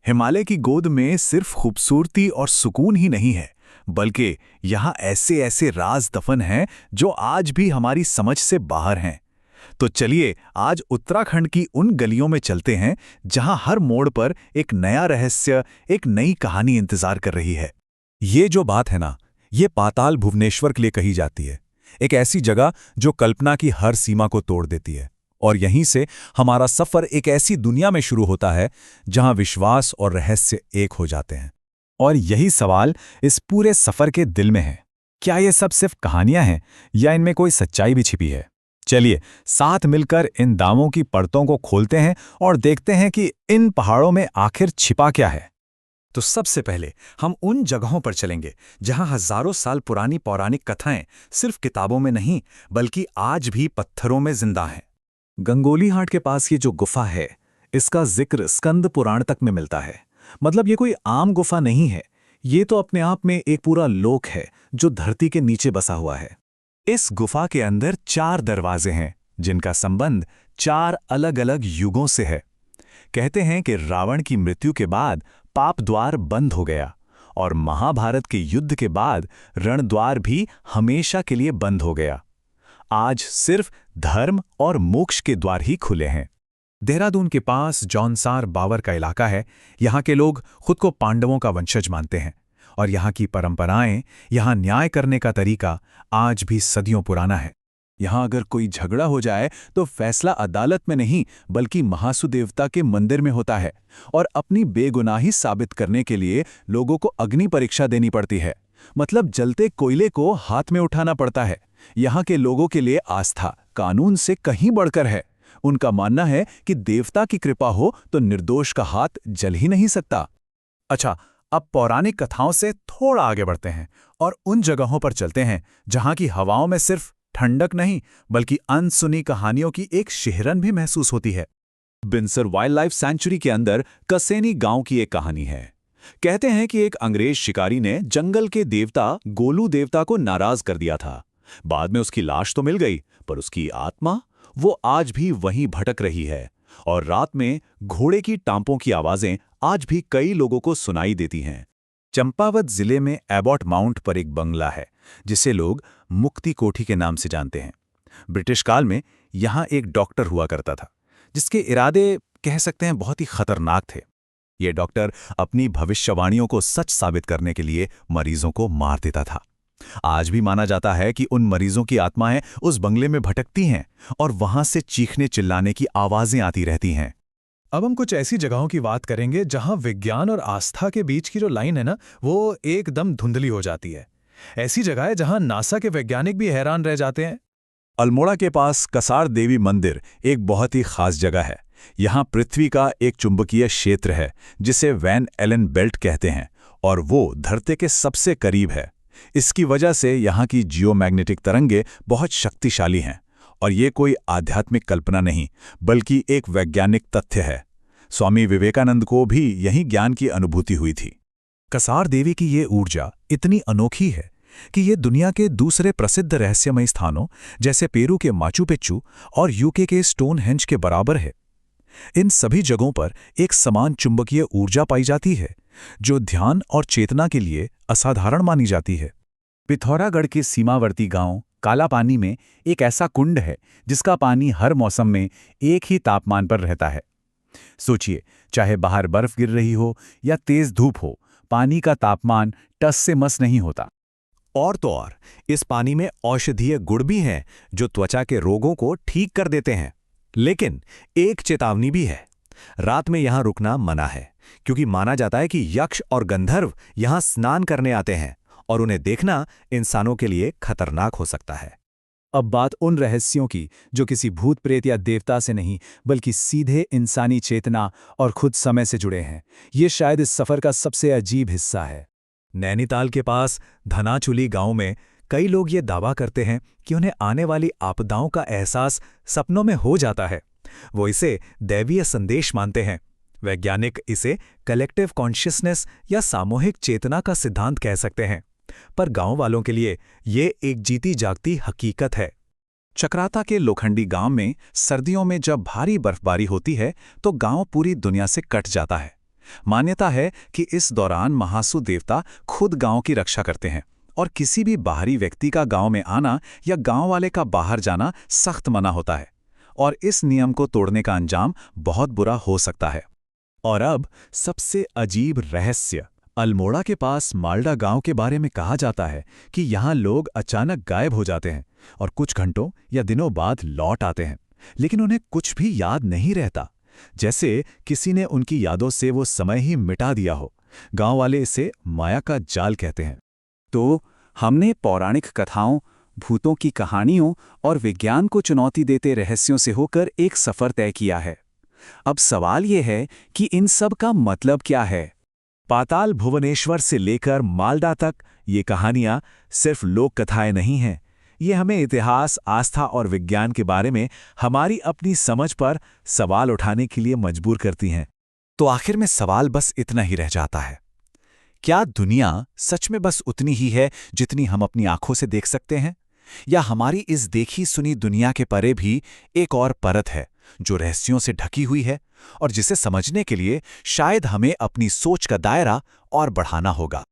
हिमालय की गोद में सिर्फ खूबसूरती और सुकून ही नहीं है, बल्कि यहाँ ऐसे ऐसे राज दफन हैं जो आज भी हमारी समझ से बाहर हैं। तो चलिए आज उत्तराखंड की उन गलियों में चलते हैं जहाँ हर मोड़ पर एक नया रहस्य, एक नई कहानी इंतजार कर रही है। ये जो बात है ना, ये पाताल भुवनेश्वर के लिए कही जाती है। एक ऐसी जगह जो कल्पना की हर सीमा को तोड़ देती है। और यहीं से हमारा सफर एक ऐसी दुनिया में शुरू होता है जहां विश्वास और रहस्य एक हो जाते हैं। और यही सवाल इस पूरे सफर के दिल में है। क्या ये सब सिर्फ कहानियां हैं या इनमें कोई सच्चाई भी छिपी है? चलिए साथ मिलकर इन दावों की परतों को खोलते हैं और देखते हैं कि इन पहाड़ों में आखिर छिपा क्या है। तो सबसे पहले हम उन जगहों पर चलेंगे जहां हजारों साल पुरानी पौराणिक कथाएं सिर्फ किताबों में नहीं बल्कि आज भी पत्थरों में जिंदा हैं। गंगोलीहाट के पास ये जो गुफा है, इसका जिक्र स्कंद पुराण तक में मिलता है। मतलब ये कोई आम गुफा नहीं है, ये तो अपने आप में एक पूरा लोक है जो धरती के नीचे बसा हुआ है। इस गुफा के अंदर 4 दरवाजे हैं जिनका संबंध 4 अलग-अलग युगों से है। कहते हैं कि रावण की मृत्यु के बाद पाप द्वार बंद हो गया और महाभारत के युद्ध के बाद रणद्वार भी हमेशा के लिए बंद हो गया। आज सिर्फ धर्म और मोक्ष के द्वार ही खुले हैं। देहरादून के पास जौनसार बावर का इलाका है। यहाँ के लोग खुद को पांडवों का वंशज मानते हैं और यहाँ की परंपराएं, यहाँ न्याय करने का तरीका आज भी सदियों पुराना है। यहाँ अगर कोई झगड़ा हो जाए तो फैसला अदालत में नहीं बल्कि महासु देवता के मंदिर में होता है और अपनी बेगुनाही साबित करने के लिए लोगों को अग्नि परीक्षा देनी पड़ती है। मतलब जलते कोयले को हाथ में उठाना पड़ता है। यहाँ के लोगों के लिए आस्था कानून से कहीं बढ़कर है। उनका मानना है कि देवता की कृपा हो तो निर्दोष का हाथ जल ही नहीं सकता। अच्छा, अब पौराणिक कथाओं से थोड़ा आगे बढ़ते हैं और उन जगहों पर चलते हैं जहां की हवाओं में सिर्फ ठंडक नहीं बल्कि अनसुनी कहानियों की एक शिहरन भी महसूस होती है। बिनसर वाइल्ड लाइफ सेंचुरी के अंदर कसेनी गांव की एक कहानी है। कहते हैं कि एक अंग्रेज शिकारी ने जंगल के देवता गोलू देवता को नाराज कर दिया था। बाद में उसकी लाश तो मिल गई, पर उसकी आत्मा वो आज भी वहीं भटक रही है और रात में घोड़े की टांपों की आवाजें आज भी कई लोगों को सुनाई देती हैं। चंपावत जिले में एबॉट माउंट पर एक बंगला है जिसे लोग मुक्ति कोठी के नाम से जानते हैं। ब्रिटिश काल में यहां एक डॉक्टर हुआ करता था जिसके इरादे कह सकते हैं बहुत ही खतरनाक थे। यह डॉक्टर अपनी भविष्यवाणियों को सच साबित करने के लिए मरीजों को मार देता था। आज भी माना जाता है कि उन मरीजों की आत्माएं उस बंगले में भटकती हैं और वहां से चीखने चिल्लाने की आवाजें आती रहती हैं। अब हम कुछ ऐसी जगहों की बात करेंगे जहां विज्ञान और आस्था के बीच की जो लाइन है ना, वो एकदम धुंधली हो जाती है। ऐसी जगह है जहां नासा के वैज्ञानिक भी हैरान रह जाते हैं। अल्मोड़ा के पास कसार देवी मंदिर एक बहुत ही खास जगह है। यहाँ पृथ्वी का एक चुंबकीय क्षेत्र है जिसे वैन एलन बेल्ट कहते हैं और वो धरती के सबसे करीब है। इसकी वजह से यहाँ की जियोमैग्नेटिक तरंगें बहुत शक्तिशाली हैं और ये कोई आध्यात्मिक कल्पना नहीं बल्कि एक वैज्ञानिक तथ्य है। स्वामी विवेकानंद को भी यही ज्ञान की अनुभूति हुई थी। कसार देवी की ये ऊर्जा इतनी अनोखी है कि ये दुनिया के दूसरे प्रसिद्ध रहस्यमय स्थानों जैसे पेरू के माचू पिच्चू और यूके के स्टोनहेंज के बराबर है। इन सभी जगहों पर एक समान चुंबकीय ऊर्जा पाई जाती है जो ध्यान और चेतना के लिए असाधारण मानी जाती है। पिथौरागढ़ के सीमावर्ती गांव कालापानी में एक ऐसा कुंड है जिसका पानी हर मौसम में एक ही तापमान पर रहता है। सोचिए, चाहे बाहर बर्फ गिर रही हो या तेज धूप हो, पानी का तापमान टस से मस नहीं होता। और तो और इस पानी में औषधीय गुण भी हैं जो त्वचा के रोगों को ठीक कर देते हैं। लेकिन एक चेतावनी भी है, रात में यहां रुकना मना है क्योंकि माना जाता है कि यक्ष और गंधर्व यहां स्नान करने आते हैं और उन्हें देखना इंसानों के लिए खतरनाक हो सकता है। अब बात उन रहस्यों की जो किसी भूत प्रेत या देवता से नहीं बल्कि सीधे इंसानी चेतना और खुद समय से जुड़े हैं। ये शायद इस सफर का सबसे अजीब हिस्सा है। नैनीताल के पास धनाचुली गांव में कई लोग ये दावा करते हैं कि उन्हें आने वाली आपदाओं का एहसास सपनों में हो जाता है। वो इसे दैवीय संदेश मानते हैं। वैज्ञानिक इसे कलेक्टिव कॉन्शियसनेस या सामूहिक चेतना का सिद्धांत कह सकते हैं, पर गांव वालों के लिए ये एक जीती जागती हकीकत है। चक्राता के लोखंडी गांव में सर्दियों में जब भारी बर्फबारी होती है तो गांव पूरी दुनिया से कट जाता है। मान्यता है कि इस दौरान महासु देवता खुद गांव की रक्षा करते हैं और किसी भी बाहरी व्यक्ति का गांव में आना या गांव वाले का बाहर जाना सख्त मना होता है और इस नियम को तोड़ने का अंजाम बहुत बुरा हो सकता है। और अब सबसे अजीब रहस्य। अल्मोड़ा के पास मालडा गांव के बारे में कहा जाता है कि यहाँ लोग अचानक गायब हो जाते हैं और कुछ घंटों या दिनों बाद लौट आते हैं, लेकिन उन्हें कुछ भी याद नहीं रहता, जैसे किसी ने उनकी यादों से वो समय ही मिटा दिया हो। गांव वाले इसे माया का जाल कहते हैं। तो हमने पौराणिक कथाओं, भूतों की कहानियों और विज्ञान को चुनौती देते रहस्यों से होकर एक सफर तय किया है। अब सवाल ये है कि इन सब का मतलब क्या है? पाताल भुवनेश्वर से लेकर मालडा तक ये कहानियां सिर्फ लोक कथाएं नहीं हैं। ये हमें इतिहास, आस्था और विज्ञान के बारे में हमारी अपनी समझ पर सवाल उठाने के लिए मजबूर करती हैं। तो आखिर में सवाल बस इतना ही रह जाता है, क्या दुनिया सच में बस उतनी ही है जितनी हम अपनी आंखों से देख सकते हैं, या हमारी इस देखी सुनी दुनिया के परे भी एक और परत है जो रहस्यों से ढकी हुई है और जिसे समझने के लिए शायद हमें अपनी सोच का दायरा और बढ़ाना होगा?